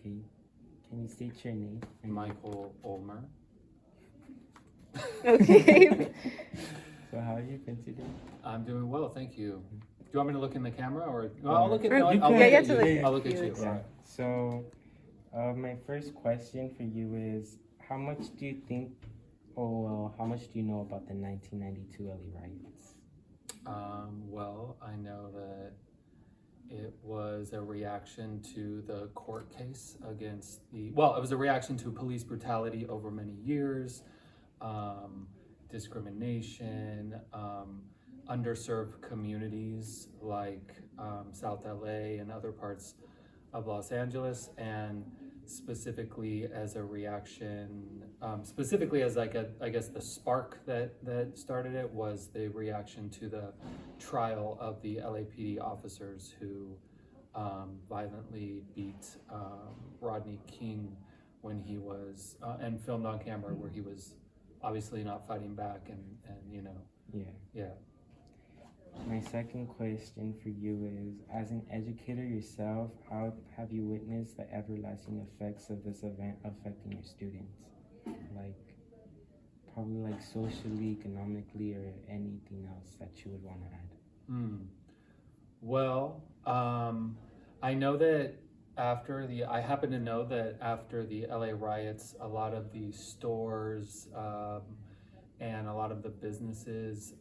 Okay. Can you state your name? Michael Ulmer. Okay. So how have you been today? I'm doing well, thank you. Do you want me to look in the camera or? Well, I'll look at. Or No, you I'll can- look Yeah, you at have to you. look I'll look at at you. you. Yeah. All right. So, my first question for you is, how much do you think, how much do you know about the 1992 LA riots? Well, I know that it was a reaction to the court case against it was a reaction to police brutality over many years, discrimination, underserved communities like South LA and other parts of Los Angeles, and specifically as a reaction, specifically as like I guess the spark that started it was the reaction to the trial of the LAPD officers who violently beat Rodney King when he was and filmed on camera where he was obviously not fighting back and Yeah. My second question for you is, as an educator yourself, how have you witnessed the everlasting effects of this event affecting your students? Like, probably like socially, economically, or anything else that you would want to add. Well, I know that I happen to know that after the LA riots, a lot of the stores and a lot of the businesses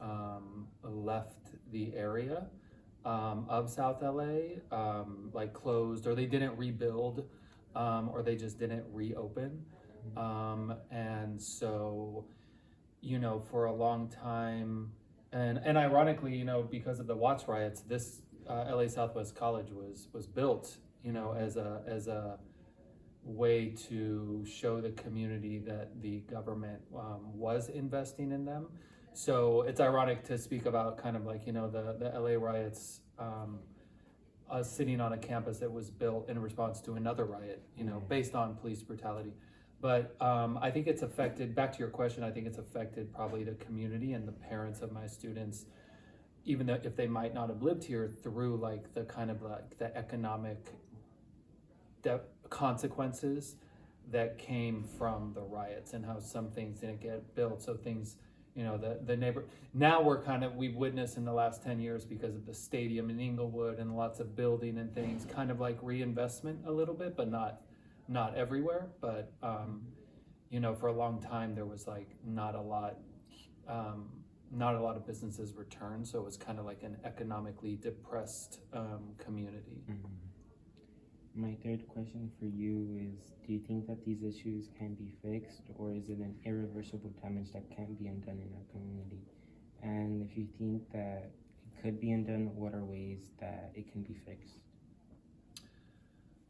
left the area of South LA, like closed, or they didn't rebuild, or they just didn't reopen. And so, for a long time, and ironically, because of the Watts riots, this LA Southwest College was built, as a way to show the community that the government was investing in them. So it's ironic to speak about kind of like, the LA riots, sitting on a campus that was built in response to another riot, based on police brutality. But I think it's affected, back to your question, I think it's affected probably the community and the parents of my students, even though if they might not have lived here, through like the kind of like the economic consequences that came from the riots and how some things didn't get built. So things, the neighbor, now we've witnessed in the last 10 years because of the stadium in Inglewood and lots of building and things, kind of like reinvestment a little bit, but not everywhere. But, for a long time, there was like not a lot of businesses returned. So it was kind of like an economically depressed community. Mm-hmm. My third question for you is, do you think that these issues can be fixed, or is it an irreversible damage that can't be undone in our community? And if you think that it could be undone, what are ways that it can be fixed?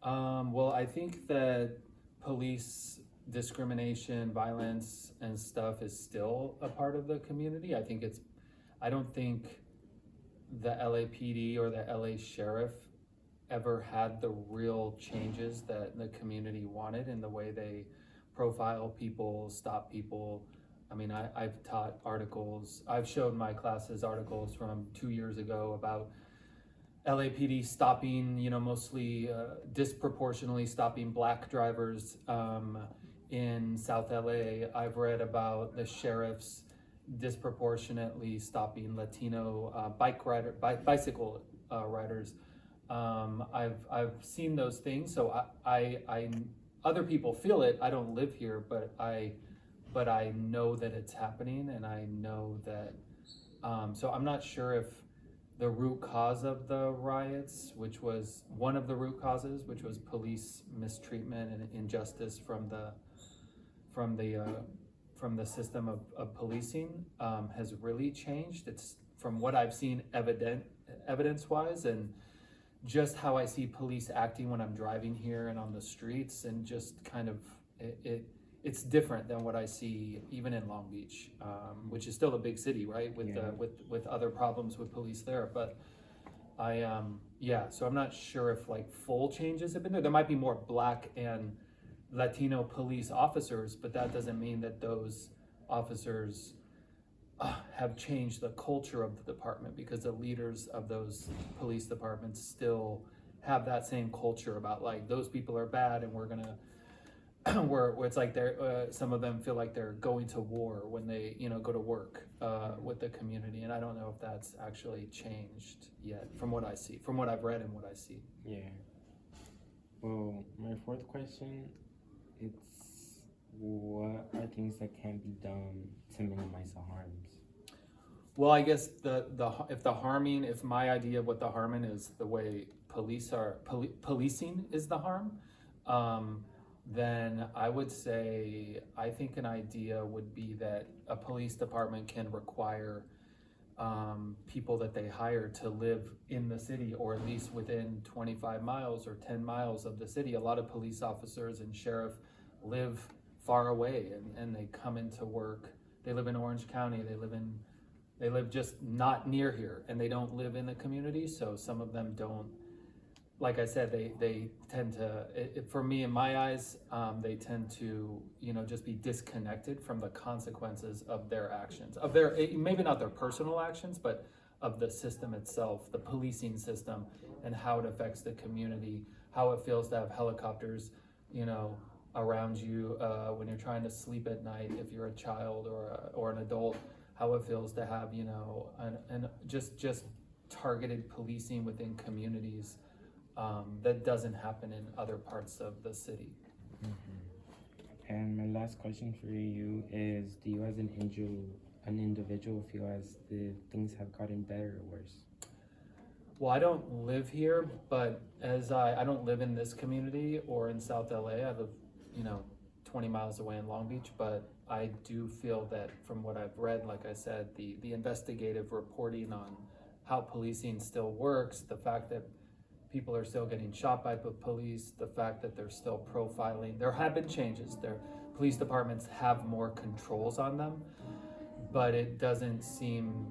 Well, I think that police discrimination, violence, and stuff is still a part of the community. I don't think the LAPD or the LA sheriff ever had the real changes that the community wanted in the way they profile people, stop people. I mean, I've taught articles, I've showed my classes articles from 2 years ago about LAPD stopping, mostly disproportionately stopping Black drivers in South LA. I've read about the sheriffs disproportionately stopping Latino bicycle riders. I've seen those things, so I other people feel it. I don't live here, but I know that it's happening, and I know that. So I'm not sure if the root cause of the riots, which was one of the root causes, which was police mistreatment and injustice from the system of policing, has really changed. It's from what I've seen evidence-wise, and just how I see police acting when I'm driving here and on the streets, and just kind of it's different than what I see even in Long Beach, which is still a big city, right? With other problems with police there. But so I'm not sure if like full changes have been there. There might be more Black and Latino police officers, but that doesn't mean that those officers have changed the culture of the department, because the leaders of those police departments still have that same culture about like those people are bad and we're gonna where it's like they're some of them feel like they're going to war when they go to work with the community, and I don't know if that's actually changed yet from what I see, from what I've read and what I see. Yeah. Well, my fourth question, it's what are things that can be done to minimize the harms? Well, I guess if my idea of what the harming is the way policing is the harm, then I would say I think an idea would be that a police department can require people that they hire to live in the city or at least within 25 miles or 10 miles of the city. A lot of police officers and sheriff live far away and they come into work. They live in Orange County. They live just not near here, and they don't live in the community. So some of them don't, like I said, they tend to, for me, in my eyes, they tend to, just be disconnected from the consequences of their actions, of their, maybe not their personal actions, but of the system itself, the policing system, and how it affects the community, how it feels to have helicopters, around you when you're trying to sleep at night, if you're a child or an adult, how it feels to have, and just targeted policing within communities. That doesn't happen in other parts of the city. Mm-hmm. And my last question for you is, do you as an individual feel as the things have gotten better or worse? Well, I don't live here, but I don't live in this community or in South LA. I live, 20 miles away in Long Beach, but I do feel that from what I've read, like I said, the investigative reporting on how policing still works, the fact that people are still getting shot by the police, the fact that they're still profiling. There have been changes. Their police departments have more controls on them, but it doesn't seem,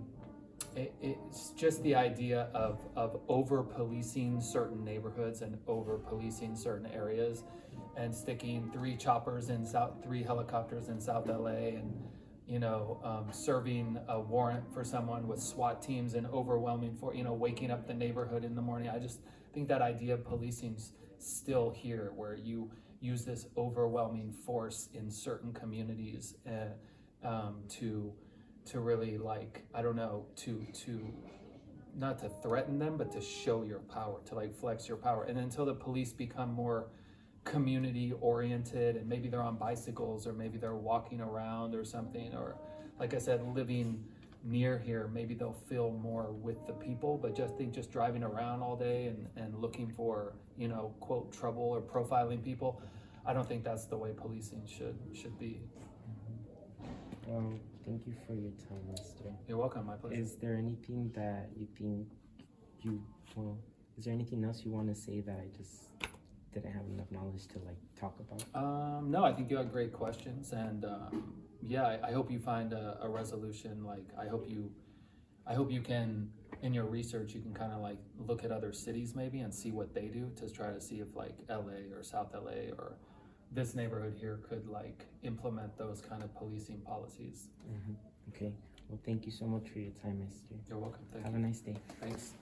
it's just the idea of over policing certain neighborhoods and over policing certain areas and sticking 3 helicopters in South LA and serving a warrant for someone with SWAT teams and overwhelming waking up the neighborhood in the morning. I just think that idea of policing's still here, where you use this overwhelming force in certain communities to really, like, I don't know, to not to threaten them, but to show your power, to like flex your power. And until the police become more community oriented, and maybe they're on bicycles or maybe they're walking around or something, or like I said, living near here, maybe they'll feel more with the people. But just driving around all day and looking for quote trouble or profiling people, I don't think that's the way policing should be. Well, thank you for your time, Mr. You're welcome. My pleasure. Is there anything that you think is there anything else you want to say that I just didn't have enough knowledge to like talk about? No, I think you had great questions, and yeah, I hope you find a resolution. Like, I hope you can, in your research, you can kind of like look at other cities maybe and see what they do to try to see if like LA or South LA or this neighborhood here could like implement those kind of policing policies. Mm-hmm. Okay. Well, thank you so much for your time, Mr. You're welcome. Thank Have you. a nice day. Thanks.